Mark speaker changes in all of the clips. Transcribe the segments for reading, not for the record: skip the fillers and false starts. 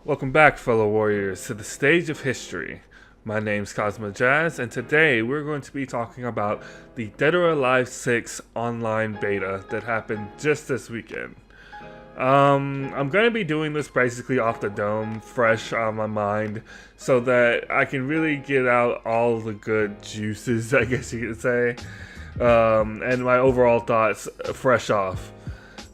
Speaker 1: Welcome back, fellow warriors, to the stage of history. My name's Cosmo Jazz, and today we're going to be talking about the Dead or Alive 6 online beta that happened just this weekend. I'm going to be doing this basically off the dome, fresh on my mind, so that I can really get out all the good juices, I guess you could say, and my overall thoughts fresh off.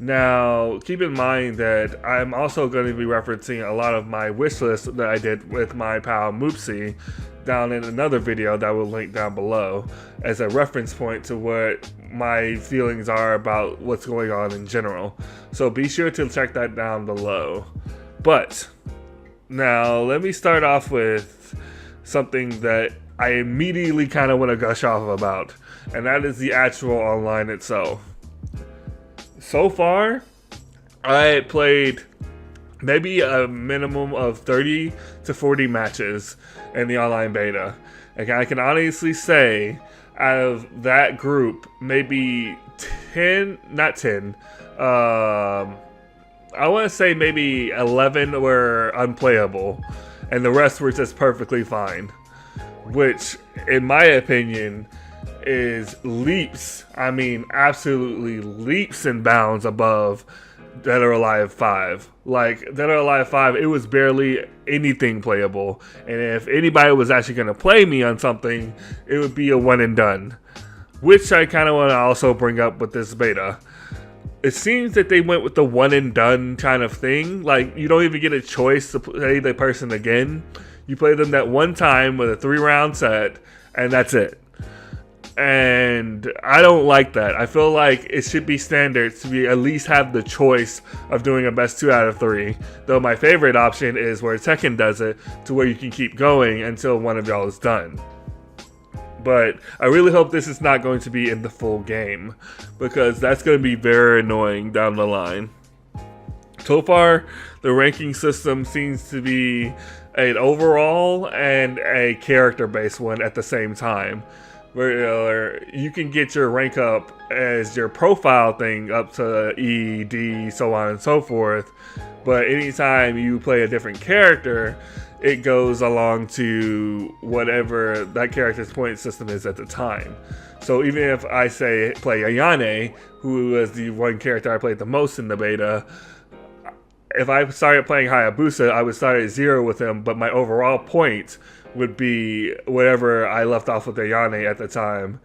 Speaker 1: Now, keep in mind that I'm also going to be referencing a lot of my wish list that I did with my pal Moopsy down in another video that will link down below as a reference point to what my feelings are about what's going on in general. So be sure to check that down below. But now let me start off with something that I immediately kind of want to gush off about, and that is the actual online itself. So far, I played maybe a minimum of 30 to 40 matches in the online beta. And I can honestly say, out of that group, maybe 10, not 10, I want to say maybe 11 were unplayable, and the rest were just perfectly fine. Which, in my opinion, is leaps, I mean absolutely leaps and bounds above Dead or Alive 5. Like, Dead or Alive 5, it was barely anything playable, and if anybody was actually going to play me on something, it would be a one and done. Which I kind of want to also bring up with this beta. It seems that they went with the one and done kind of thing. Like, you don't even get a choice to play the person again. You play them that one time with a 3-round set, and that's it. And I don't like that. I feel like it should be standard to be at least have the choice of doing a best 2 out of 3. Though my favorite option is where Tekken does it, to where you can keep going until one of y'all is done. But I really hope this is not going to be in the full game, because that's going to be very annoying down the line. So far, the ranking system seems to be an overall and a character-based one at the same time, where you can get your rank up as your profile thing up to E, D, so on and so forth, but anytime you play a different character, it goes along to whatever that character's point system is at the time. So even if I say play Ayane, who was the one character I played the most in the beta, if I started playing Hayabusa, I would start at 0 with him, but my overall point would be whatever I left off with Ayane at the time.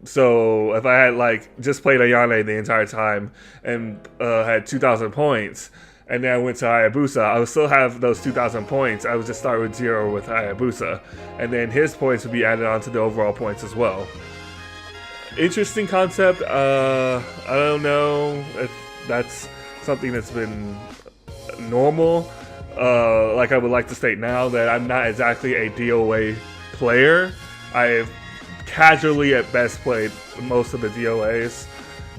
Speaker 1: So if I had like just played Ayane the entire time and had 2,000 points, and then I went to Hayabusa, I would still have those 2,000 points. I would just start with 0 with Hayabusa, and then his points would be added on to the overall points as well. Interesting concept. I don't know if that's something that's been normal. Like I would like to state now that I'm not exactly a DOA player. I've casually at best played most of the DOAs,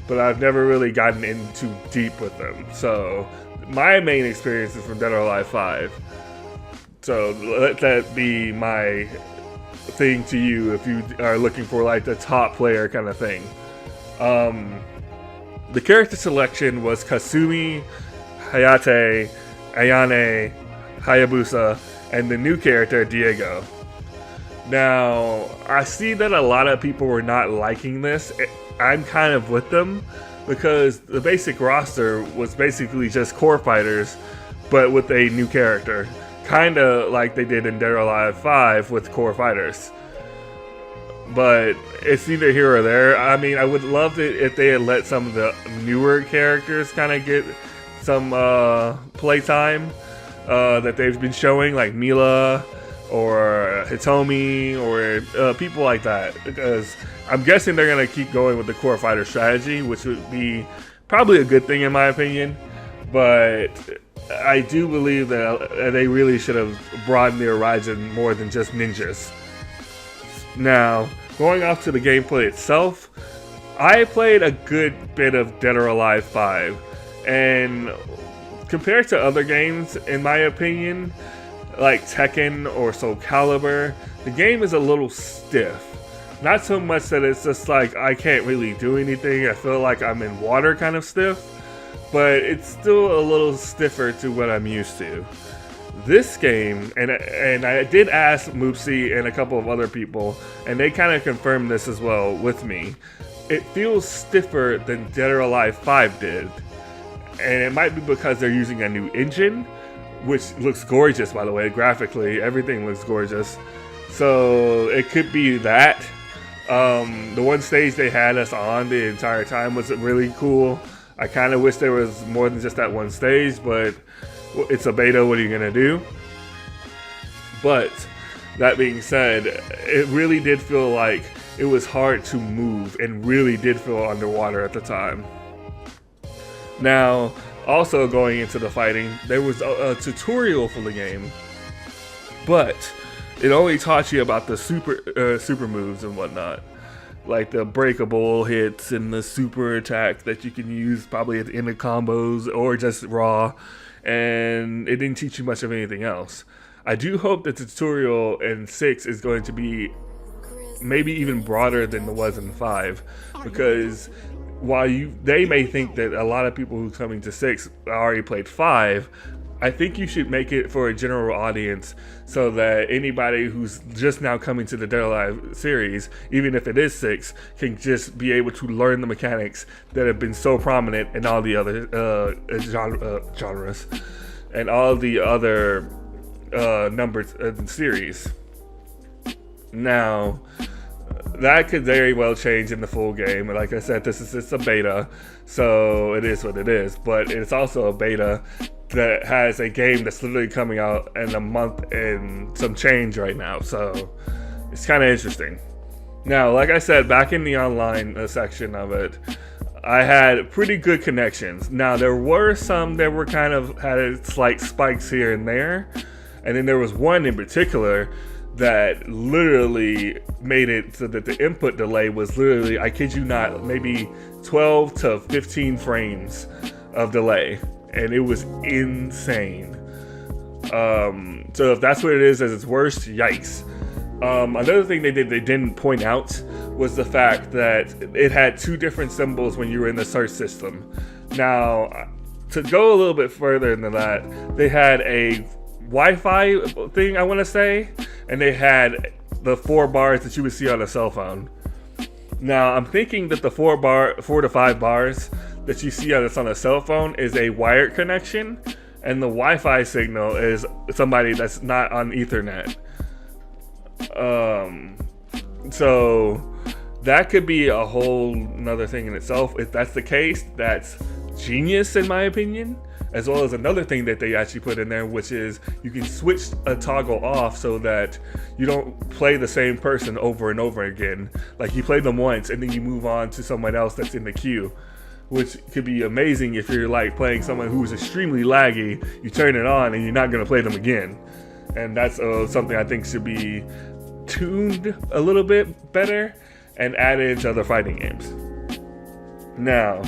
Speaker 1: but I've never really gotten in too deep with them. So my main experience is from Dead or Alive 5. So let that be my thing to you if you are looking for like the top player kind of thing. The character selection was Kasumi, Hayate, Ayane, Hayabusa, and the new character, Diego. Now, I see that a lot of people were not liking this. I'm kind of with them, because the basic roster was basically just core fighters, but with a new character. Kinda like they did in Dead or Alive 5 with core fighters. But it's neither here or there. I mean, I would love it if they had let some of the newer characters kind of get some playtime that they've been showing, like Mila or Hitomi or people like that, because I'm guessing they're going to keep going with the core fighter strategy, which would be probably a good thing in my opinion, but I do believe that they really should have broadened their horizon more than just ninjas. Now, going off to the gameplay itself, I played a good bit of Dead or Alive 5, and compared to other games, in my opinion, like Tekken or Soul Calibur, the game is a little stiff. Not so much that it's just like I can't really do anything, I feel like I'm in water kind of stiff, but it's still a little stiffer to what I'm used to. This game, and I did ask Moopsy and a couple of other people, and they kind of confirmed this as well with me. It feels stiffer than Dead or Alive 5 did. And it might be because they're using a new engine, which looks gorgeous, by the way, graphically. Everything looks gorgeous. So it could be that. The one stage they had us on the entire time was really cool. I kind of wish there was more than just that one stage, but it's a beta, what are you going to do? But that being said, it really did feel like it was hard to move and really did feel underwater at the time. Now, also going into the fighting, there was a tutorial for the game, but it only taught you about the super moves and whatnot, like the breakable hits and the super attack that you can use probably at the end of combos or just raw, and it didn't teach you much of anything else. I do hope the tutorial in 6 is going to be maybe even broader than it was in 5, because while they may think that a lot of people who are coming to 6 already played 5, I think you should make it for a general audience so that anybody who's just now coming to the Dead or Alive series, even if it is 6, can just be able to learn the mechanics that have been so prominent in all the other genres and all the other numbers and series. Now, that could very well change in the full game. Like I said, this is just a beta, so it is what it is. But it's also a beta that has a game that's literally coming out in a month and some change right now. So it's kind of interesting. Now, like I said, back in the online section of it, I had pretty good connections. Now, there were some that were kind of had slight spikes here and there. And then there was one in particular that literally made it so that the input delay was literally, I kid you not, maybe 12 to 15 frames of delay. And it was insane. So if that's what it is at its worst, yikes. Another thing they didn't point out was the fact that it had 2 different symbols when you were in the search system. Now, to go a little bit further than that, they had a Wi-Fi thing, I want to say, and they had the 4 bars that you would see on a cell phone. Now, I'm thinking that the 4 to 5 bars that you see on a cell phone is a wired connection, and the Wi-Fi signal is somebody that's not on Ethernet. So that could be a whole nother thing in itself. If that's the case, that's genius in my opinion. As well as another thing that they actually put in there, which is you can switch a toggle off so that you don't play the same person over and over again. Like you play them once and then you move on to someone else that's in the queue, which could be amazing if you're like playing someone who's extremely laggy. You turn it on and you're not going to play them again. And that's something I think should be tuned a little bit better and added to other fighting games. Now,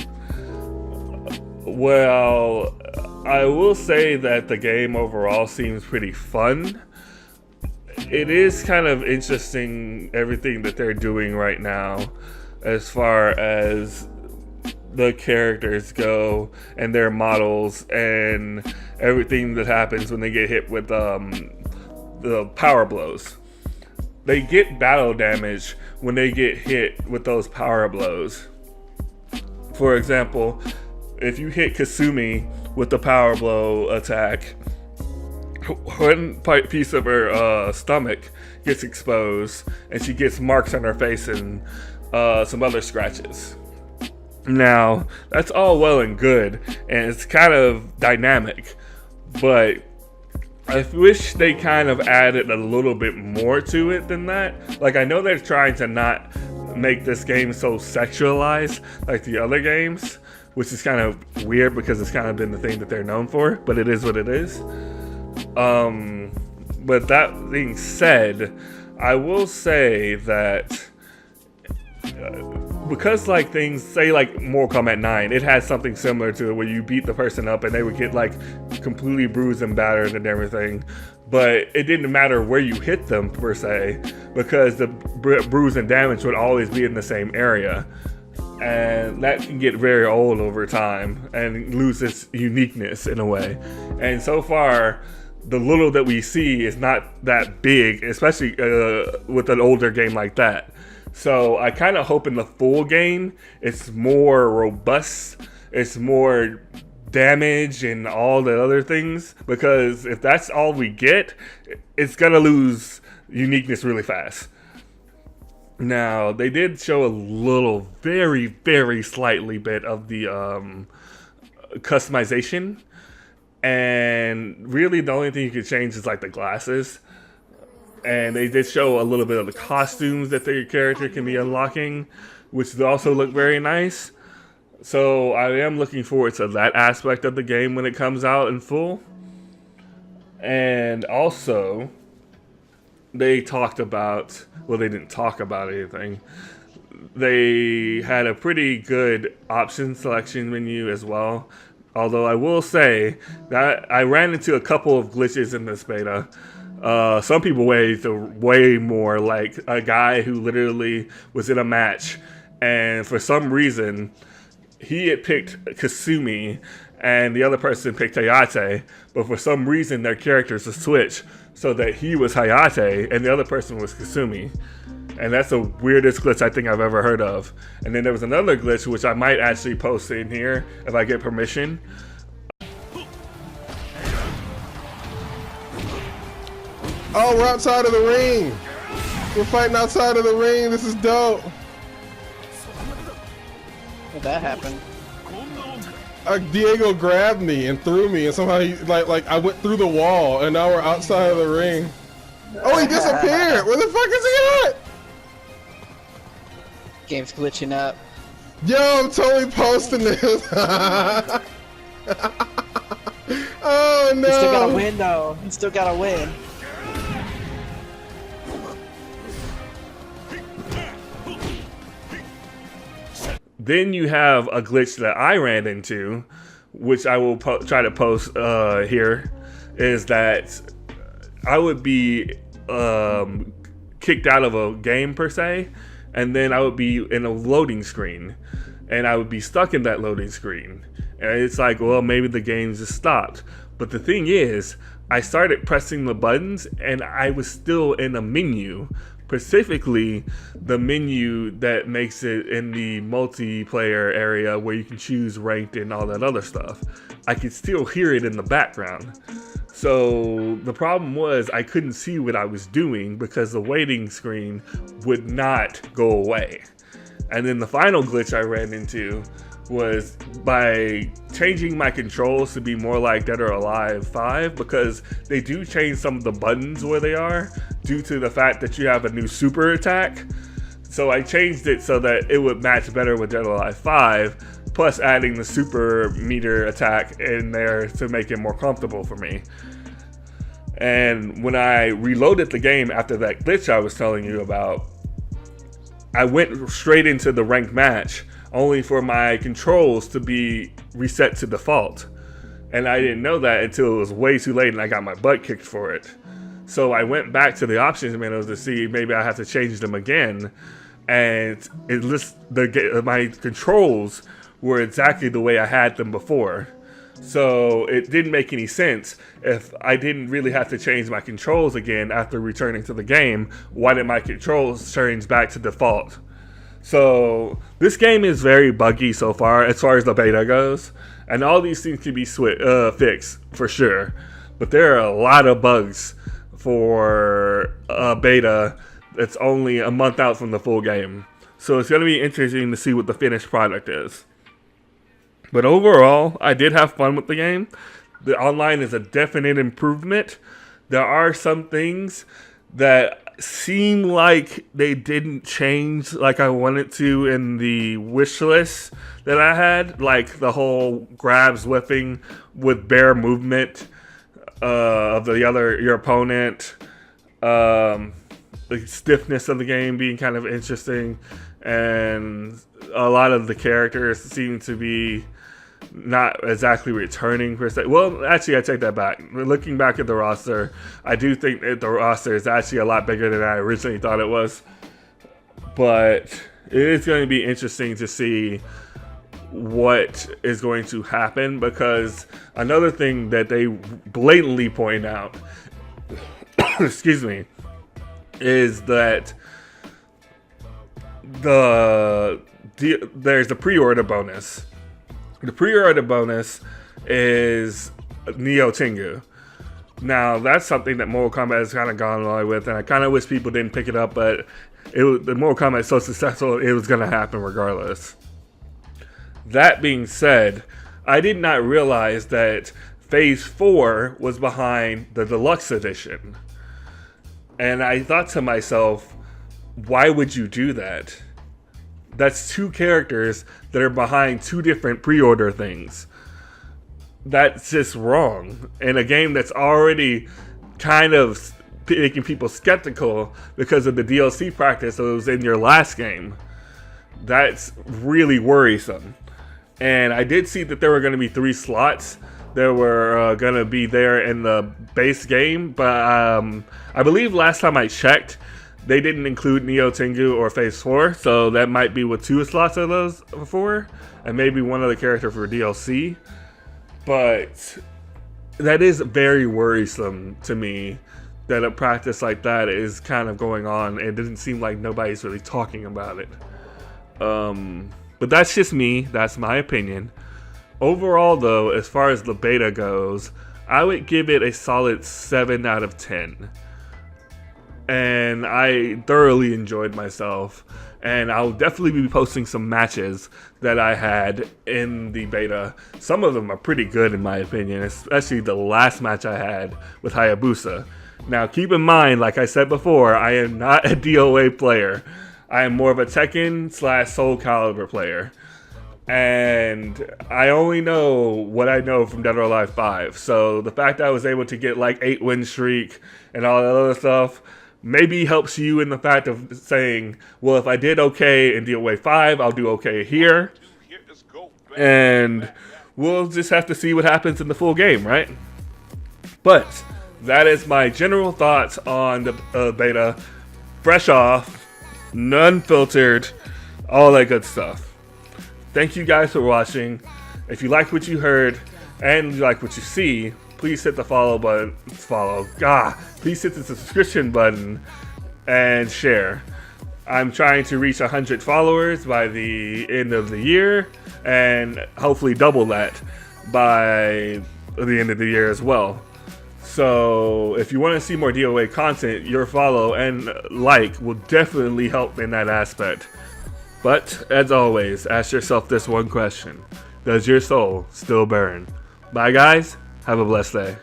Speaker 1: well, I will say that the game overall seems pretty fun. It is kind of interesting everything that they're doing right now as far as the characters go and their models and everything that happens when they get hit with the power blows. They get battle damage when they get hit with those power blows. For example, if you hit Kasumi with the power blow attack, one piece of her stomach gets exposed and she gets marks on her face and some other scratches. Now, that's all well and good and it's kind of dynamic, but I wish they kind of added a little bit more to it than that. Like, I know they're trying to not make this game so sexualized like the other games, which is kind of weird because it's kind of been the thing that they're known for, but it is what it is. But that being said, I will say that because like things, say like Mortal Kombat 9, it has something similar to it where you beat the person up and they would get like completely bruised and battered and everything. but it didn't matter where you hit them per se, because the bruise and damage would always be in the same area. And that can get very old over time and lose its uniqueness in a way. And so far, the little that we see is not that big, especially with an older game like that. So I kind of hope in the full game it's more robust, it's more damage and all the other things, because if that's all we get, it's gonna lose uniqueness really fast. Now, they did show a little, very, very slightly bit of the customization. And really the only thing you can change is like the glasses. And they did show a little bit of the costumes that their character can be unlocking, which also look very nice. So I am looking forward to that aspect of the game when it comes out in full. And also, they talked about, well, they didn't talk about anything. They had a pretty good option selection menu as well. Although I will say that I ran into a couple of glitches in this beta. Some people way more, like a guy who literally was in a match, and for some reason, he had picked Kasumi, and the other person picked Hayate, but for some reason their characters would switch so that he was Hayate and the other person was Kasumi. And that's the weirdest glitch I think I've ever heard of. And then there was another glitch which I might actually post in here if I get permission.
Speaker 2: Oh, we're outside of the ring. We're fighting outside of the ring. This is dope.
Speaker 3: How'd that happen?
Speaker 2: Diego grabbed me and threw me, and somehow he like I went through the wall, and now we're outside of the ring. Oh, he disappeared. Where the fuck is he at?
Speaker 3: Game's glitching up.
Speaker 2: Yo, I'm totally posting this. Oh no.
Speaker 3: You still gotta win though. You still gotta win.
Speaker 1: Then you have a glitch that I ran into, which I will try to post here, is that I would be kicked out of a game per se, and then I would be in a loading screen, and I would be stuck in that loading screen. And it's like, well, maybe the game just stopped. But the thing is, I started pressing the buttons, and I was still in a menu. Specifically, the menu that makes it in the multiplayer area where you can choose ranked and all that other stuff. I could still hear it in the background. So the problem was I couldn't see what I was doing because the waiting screen would not go away. And then the final glitch I ran into was by changing my controls to be more like Dead or Alive 5, because they do change some of the buttons where they are due to the fact that you have a new super attack. So I changed it so that it would match better with Dead or Alive 5, plus adding the super meter attack in there to make it more comfortable for me. And when I reloaded the game after that glitch I was telling you about, I went straight into the ranked match, only for my controls to be reset to default. And I didn't know that until it was way too late and I got my butt kicked for it. So I went back to the options menu to see maybe I have to change them again. And it lists my controls were exactly the way I had them before. So it didn't make any sense. If I didn't really have to change my controls again after returning to the game, why did my controls change back to default? So this game is very buggy so far as the beta goes, and all these things can be fixed for sure. But there are a lot of bugs for a beta that's only a month out from the full game. So it's going to be interesting to see what the finished product is. But overall, I did have fun with the game. The online is a definite improvement. There are some things that seem like they didn't change like I wanted to in the wish list that I had, like the whole grabs whipping with bare movement of your opponent, the stiffness of the game being kind of interesting, and a lot of the characters seem to be not exactly returning per se. Well, actually, I take that back. Looking back at the roster, I do think that the roster is actually a lot bigger than I originally thought it was. But it is going to be interesting to see what is going to happen, because another thing that they blatantly point out, excuse me, is that there's a pre-order bonus. The pre-order bonus is Neo Tengu. Now, that's something that Mortal Kombat has kind of gone away with, and I kind of wish people didn't pick it up, but the Mortal Kombat is so successful, it was going to happen regardless. That being said, I did not realize that Phase 4 was behind the Deluxe Edition. And I thought to myself, why would you do that? That's 2 characters that are behind 2 different pre-order things. That's just wrong. In a game that's already kind of making people skeptical because of the DLC practice that was in your last game. That's really worrisome. And I did see that there were going to be 3 slots that were going to be there in the base game, but I believe last time I checked, they didn't include Neo Tengu or Phase 4, so that might be what 2 slots of those for, and maybe one other character for DLC. But that is very worrisome to me that a practice like that is kind of going on. It doesn't seem like nobody's really talking about it. But that's just me. That's my opinion. Overall, though, as far as the beta goes, I would give it a solid 7 out of 10. And I thoroughly enjoyed myself. And I'll definitely be posting some matches that I had in the beta. Some of them are pretty good in my opinion, especially the last match I had with Hayabusa. Now keep in mind, like I said before, I am not a DOA player. I am more of a Tekken / Soul Calibur player. And I only know what I know from Dead or Alive 5. So the fact that I was able to get like 8 win streak and all that other stuff maybe helps you in the fact of saying, well, if I did okay in DOA 5, I'll do okay here. And we'll just have to see what happens in the full game, right? But that is my general thoughts on the beta. Fresh off, none filtered, all that good stuff. Thank you guys for watching. If you like what you heard and you like what you see, please hit the follow button. Please hit the subscription button and share. I'm trying to reach 100 followers by the end of the year, and hopefully double that by the end of the year as well. So if you want to see more DOA content, your follow and like will definitely help in that aspect. But as always, ask yourself this one question: does your soul still burn? Bye guys, have a blessed day.